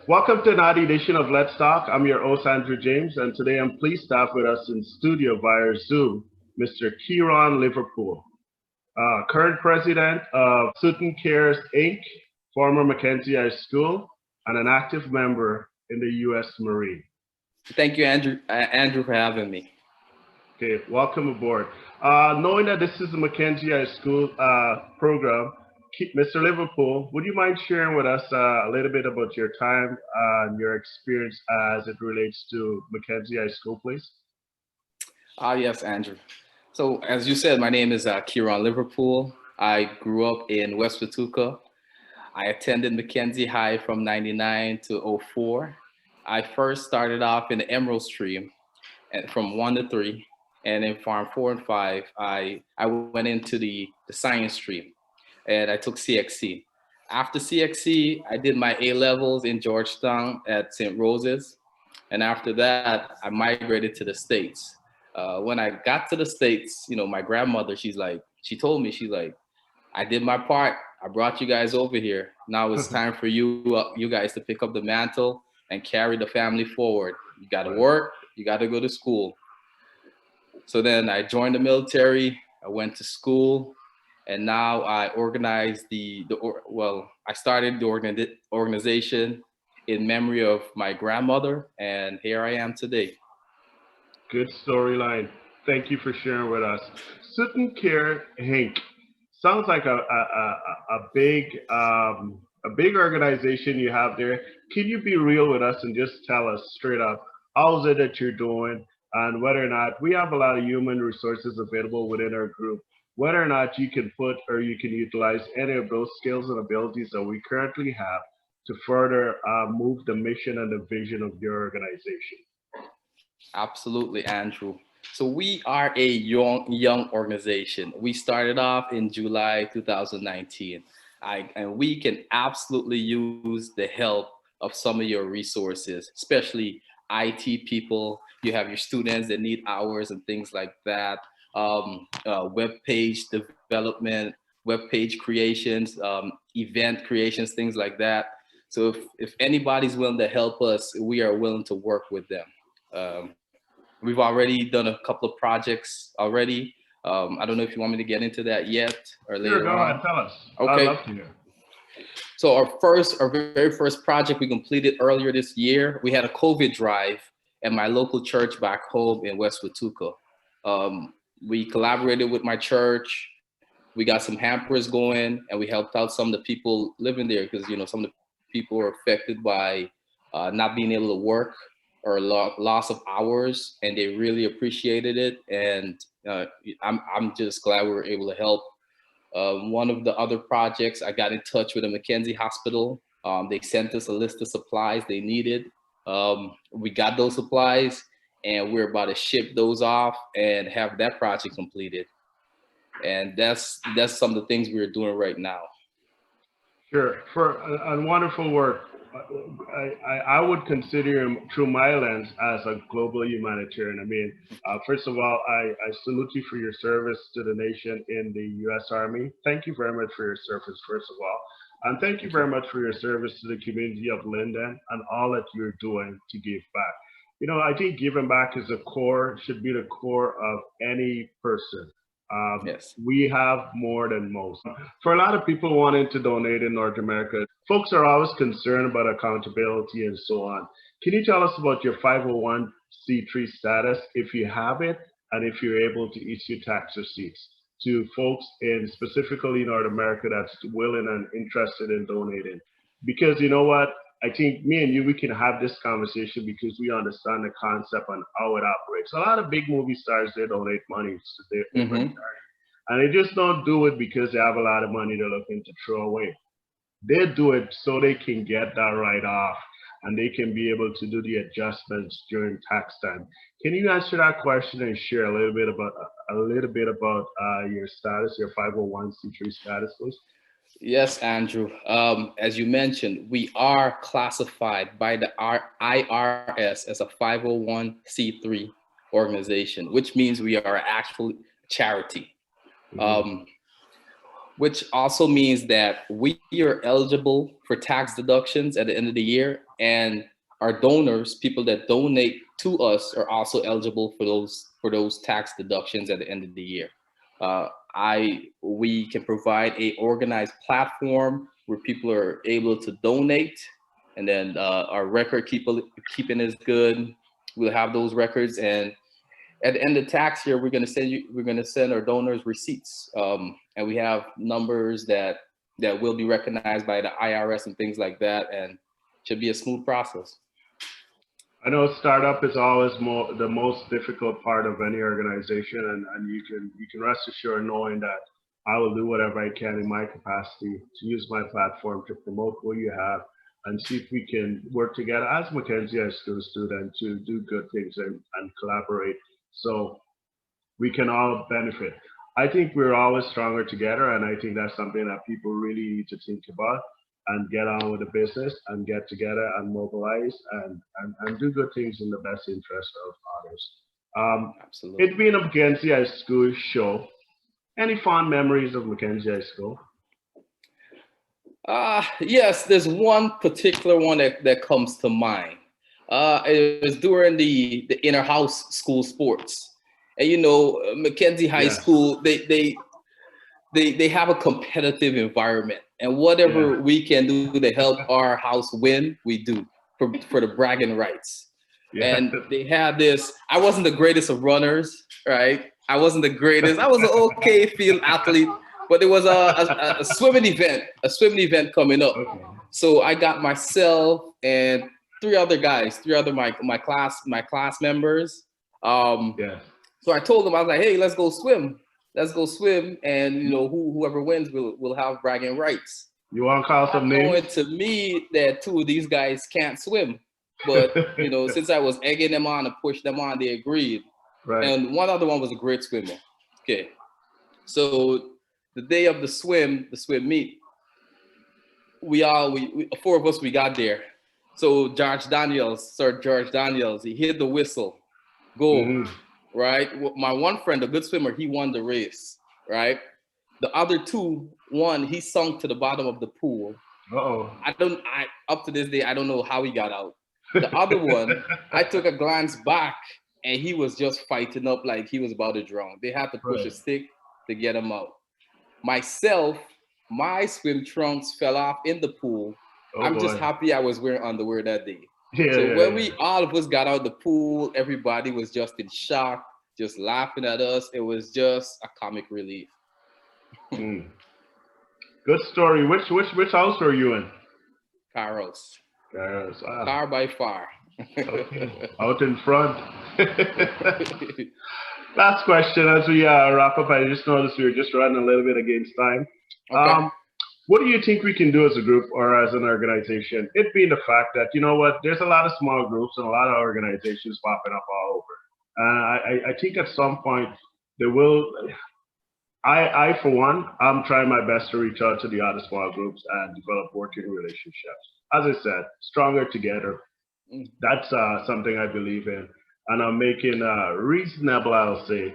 Welcome to another edition of Let's Talk. I'm your host, Andrew James, and today I'm pleased to have with us in studio via Zoom Mr. Keron Liverpool, current president of Sutton Cares Inc., former Mackenzie High School, and an active member in the U.S. Marine. Thank you, Andrew, for having me. Okay, welcome aboard. Knowing that this is a Mackenzie High School program, Mr. Liverpool, would you mind sharing with us a little bit about your time and your experience as it relates to Mackenzie High School, please? Yes, Andrew. So, as you said, my name is Keron Liverpool. I grew up in West Watuka. I attended Mackenzie High from 99 to '04. I first started off in the Emerald Stream from 1 to 3. And in Farm 4 and 5, I went into the science stream and I took CXC. After CXC, I did my A levels in Georgetown at St. Rose's. And after that, I migrated to the States. When I got to the States, my grandmother, she told me, she's like, I did my part. I brought you guys over here. Now it's time for you guys to pick up the mantle and carry the family forward. You got to Right. work. You got to go to school. So then I joined the military. I went to school, and now I organize I started the organization in memory of my grandmother, and here I am today. Good storyline. Thank you for sharing with us. Sutton Care Inc. Sounds like a big organization you have there. Can you be real with us and just tell us straight up how's it that you're doing and whether or not we have a lot of human resources available within our group, whether or not you can put or you can utilize any of those skills and abilities that we currently have to further move the mission and the vision of your organization. Absolutely, Andrew. So we are a young organization. We started off in July 2019. And we can absolutely use the help of some of your resources, especially IT people. You have your students that need hours and things like that. Web page development, web page creations, event creations, things like that. So if anybody's willing to help us, we are willing to work with them. Um, we've already done a couple of projects already. I don't know if you want me to get into that yet or Sure, later go ahead, on. tell us. I'd Okay. love to hear. So our very first project we completed earlier this year. We had a COVID drive at my local church back home in West Watuka. We collaborated with my church. We got some hampers going, and we helped out some of the people living there because some of the people were affected by not being able to work or loss of hours, and they really appreciated it. And I'm just glad we were able to help. One of the other projects, I got in touch with the McKenzie Hospital. They sent us a list of supplies they needed. We got those supplies, and we're about to ship those off and have that project completed. And that's some of the things we're doing right now. Sure, for wonderful work. I would consider him through my lens as a global humanitarian. I mean, first of all, I salute you for your service to the nation in the U.S. Army. Thank you very much for your service, first of all. And thank you Thank you. very much for your service to the community of Linden and all that you're doing to give back. I think giving back is a core, should be the core of any person. Yes. We have more than most. For a lot of people wanting to donate in North America, folks are always concerned about accountability and so on. Can you tell us about your 501c3 status, if you have it, and if you're able to issue tax receipts to folks in specifically North America that's willing and interested in donating? Because you know what? I think me and you, we can have this conversation because we understand the concept and how it operates. A lot of big movie stars, they donate money to their favorite Hmm. charity. And they just don't do it because they have a lot of money they're looking to throw away. They do it so they can get that right off and they can be able to do the adjustments during tax time. Can you answer that question and share a little bit about your status, your 501c3 status, please? Yes, Andrew. As you mentioned, we are classified by the IRS as a 501c3 organization, which means we are actually charity. Mhm. Um, which also means that we are eligible for tax deductions at the end of the year, and our donors, people that donate to us, are also eligible for those tax deductions at the end of the year. We can provide a organized platform where people are able to donate, and then our record keeping is good. We'll have those records, and at the end of tax year, we're going to send our donors receipts, and we have numbers that will be recognized by the IRS and things like that, and should be a smooth process. I know startup is always the most difficult part of any organization, and you can rest assured knowing that I will do whatever I can in my capacity to use my platform to promote what you have and see if we can work together as McKenzie High School students to do good things and collaborate so we can all benefit. I think we're always stronger together, and I think that's something that people really need to think about and get on with the business and get together and mobilize and do good things in the best interest of others. Absolutely. It being a McKenzie High School show, any fond memories of McKenzie High School? Yes, there's one particular one that comes to mind. It was during the inner house school sports, and McKenzie High School, they have a competitive environment, and whatever we can do to help our house win, we do for the bragging rights. And they had this. I wasn't the greatest of runners, right? I wasn't the greatest. I was an okay field athlete, but there was a swimming event coming up. Okay. So I got myself and three other my class members. So I told them, I was like, hey, let's go swim, and whoever wins will have bragging rights. You want to call some names? Knowing to me that two of these guys can't swim, but since I was egging them on and pushed them on, they agreed. Right. And one other one was a great swimmer. Okay, so the day of the swim meet, we four of us, we got there. So Sir George Daniels, he hit the whistle, go, right? My one friend, a good swimmer, he won the race, right? The other two, one, he sunk to the bottom of the pool. Up to this day, I don't know how he got out. The other one, I took a glance back, and he was just fighting up like he was about to drown. They had to push a stick to get him out. Myself, my swim trunks fell off in the pool. I'm just happy I was wearing underwear that day. When all of us got out of the pool, everybody was just in shock, just laughing at us. It was just a comic relief. Good story. Which house were you in? Kerons. Wow. Car by far. Okay. Out in front. Last question as we wrap up. I just noticed we were just running a little bit against time. Okay. What do you think we can do as a group or as an organization? It being the fact that, there's a lot of small groups and a lot of organizations popping up all over. I think at some point there will, I for one, I'm trying my best to reach out to the other small groups and develop working relationships. As I said, stronger together. That's something I believe in. And I'm making reasonable, I'll say,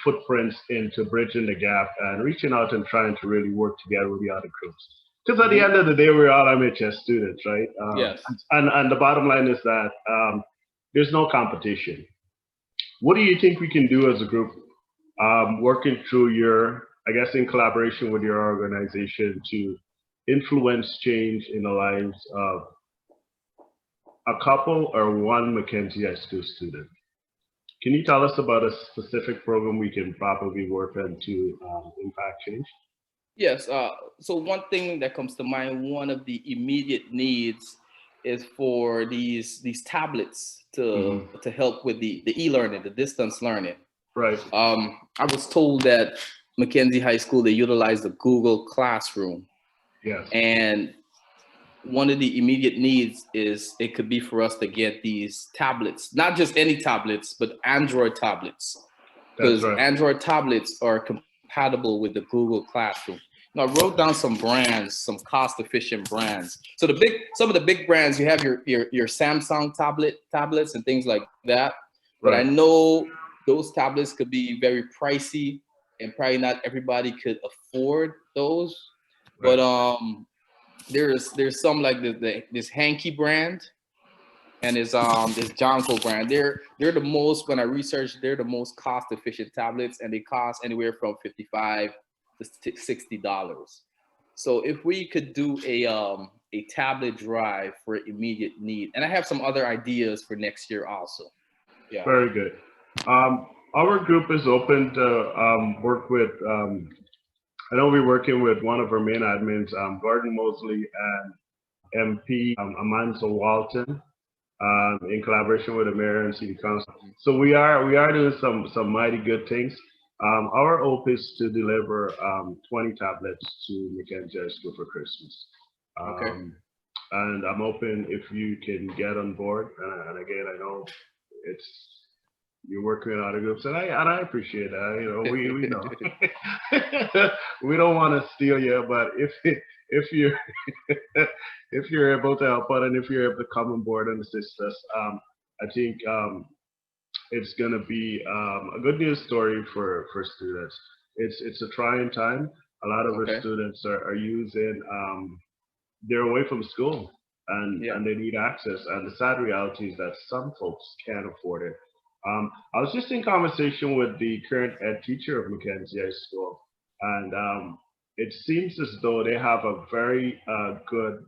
footprints into bridging the gap and reaching out and trying to really work together with the other groups. Because at the end of the day, we're all MHS students, right? Yes. And the bottom line is that there's no competition. What do you think we can do as a group, working through in collaboration with your organization to influence change in the lives of a couple or one McKenzie High School student? Can you tell us about a specific program we can probably work on to impact change? Yes. So one thing that comes to mind, one of the immediate needs is for these tablets to help with the e-learning, the distance learning. Right. I was told that McKenzie High School, they utilize the Google Classroom. Yes. And one of the immediate needs is it could be for us to get these tablets, not just any tablets, but Android tablets, because Android tablets are compatible with the Google Classroom. Now, I wrote down some brands, some cost-efficient brands. So some of the big brands, you have your Samsung tablets and things like that. But I know those tablets could be very pricey, and probably not everybody could afford those. Right. But there's some like this Hanky brand and this Jonko brand. They're the most, when I researched, they're the most cost efficient tablets, and they cost anywhere from $55 to $60. So if we could do a tablet drive for immediate need, and I have some other ideas for next year also. Yeah. Very good. Our group is open to work with. I know we're working with one of our main admins, Gordon Mosley and MP Amanzo Walton, in collaboration with the mayor and city council. So we are doing some mighty good things. Our hope is to deliver 20 tablets to McKenzie High School for Christmas. Okay. And I'm hoping if you can get on board. And again, I know you're working with other groups, and I appreciate that. You know, we know we don't want to steal you, but if you if you're able to help out and if you're able to come on board and assist us, I think it's going to be a good news story for students. It's a trying time. A lot of our students are using they're away from school and they need access. And the sad reality is that some folks can't afford it. I was just in conversation with the current ed teacher of Mackenzie High School, and it seems as though they have a very good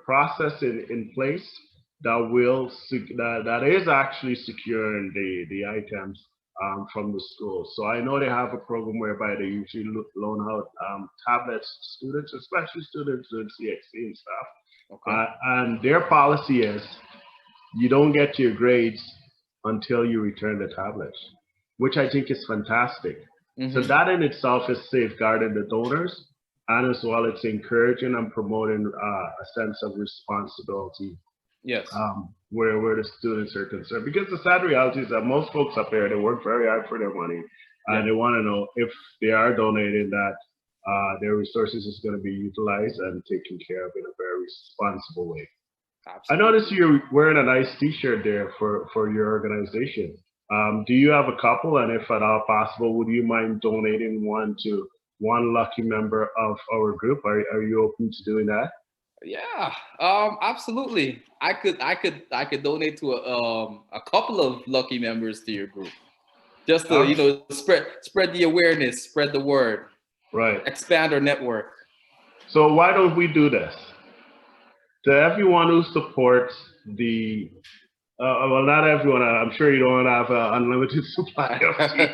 process in place that is actually securing the items from the school. So I know they have a program whereby they usually loan out tablets to students, especially students doing CXC and stuff. Okay. And their policy is you don't get your grades until you return the tablets, which I think is fantastic. Mm-hmm. So that in itself is safeguarding the donors, and as well it's encouraging and promoting a sense of responsibility. Yes. Where the students are concerned, because the sad reality is that most folks up there, they work very hard for their money, and they want to know if they are donating that their resources is going to be utilized and taken care of in a very responsible way. Absolutely. I noticed you're wearing a nice T-shirt there for your organization. Do you have a couple, and if at all possible, would you mind donating one to one lucky member of our group? Are you open to doing that? Yeah, absolutely. I could donate to a couple of lucky members to your group, just to spread the awareness, spread the word, right? Expand our network. So why don't we do this? To everyone who supports the well, not everyone. I'm sure you don't have an unlimited supply of tea.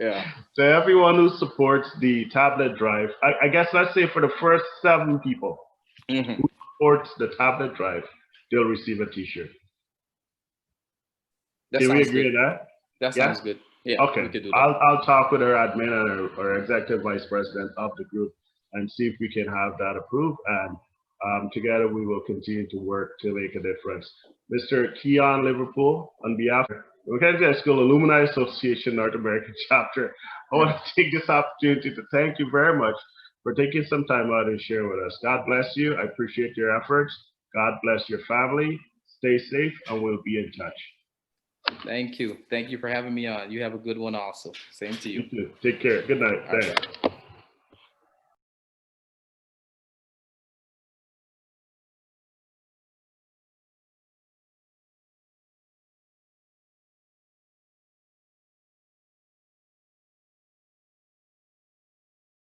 Yeah. To everyone who supports the tablet drive, I guess let's say for the first 7 people. Mm-hmm. Who supports the tablet drive, they'll receive a T-shirt. Can we agree to that? That sounds good. Yeah. Okay. We could do that. I'll talk with our admin and our executive vice president of the group and see if we can have that approved. And together we will continue to work to make a difference. Mr. Keron Liverpool, on behalf of the McKenzie High School Alumni Association North American Chapter, I want to take this opportunity to thank you very much for taking some time out and share with us. God bless you. I appreciate your efforts. God bless your family. Stay safe, and we'll be in touch. Thank you. Thank you for having me on. You have a good one also. Same to you. You too. Take care. Good night. Thanks.